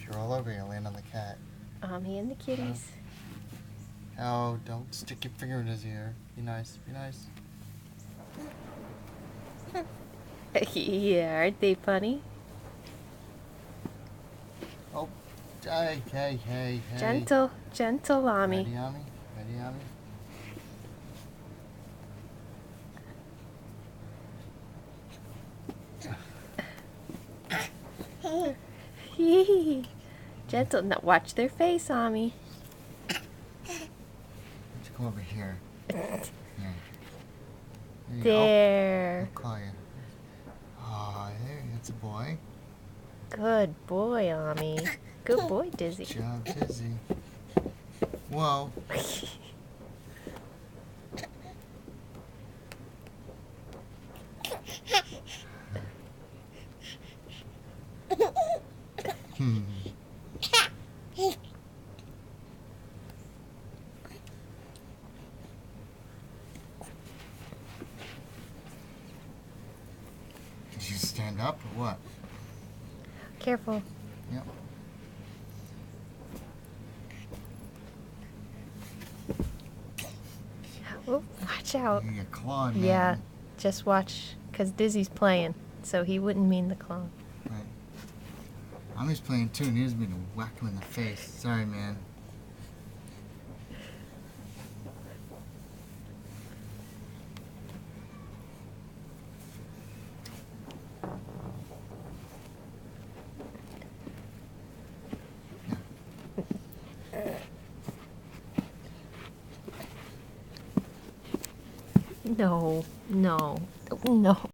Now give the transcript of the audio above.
If you roll over, you'll land on the cat. Me and the kitties. Oh, don't stick your finger in his ear. Be nice, be nice. Yeah, aren't they funny? Oh, hey, hey, hey, hey. Gentle, gentle, Ami. Ready, Ami? Ready, Ami? Gentle. Now watch their face, Ami. Why don't you come over here? Here. There. I'll call you. Oh, there, that's a boy. Good boy, Ami. Good boy, Dizzy. Good job, Dizzy. Whoa. Did you stand up or what? Careful. Yep. Oh, watch out. You get clawed, man. Yeah, just watch, because Dizzy's playing, so he wouldn't mean the claw. Right. Ami's playing too, and he was going to whack him in the face. Sorry, man. No, no, no.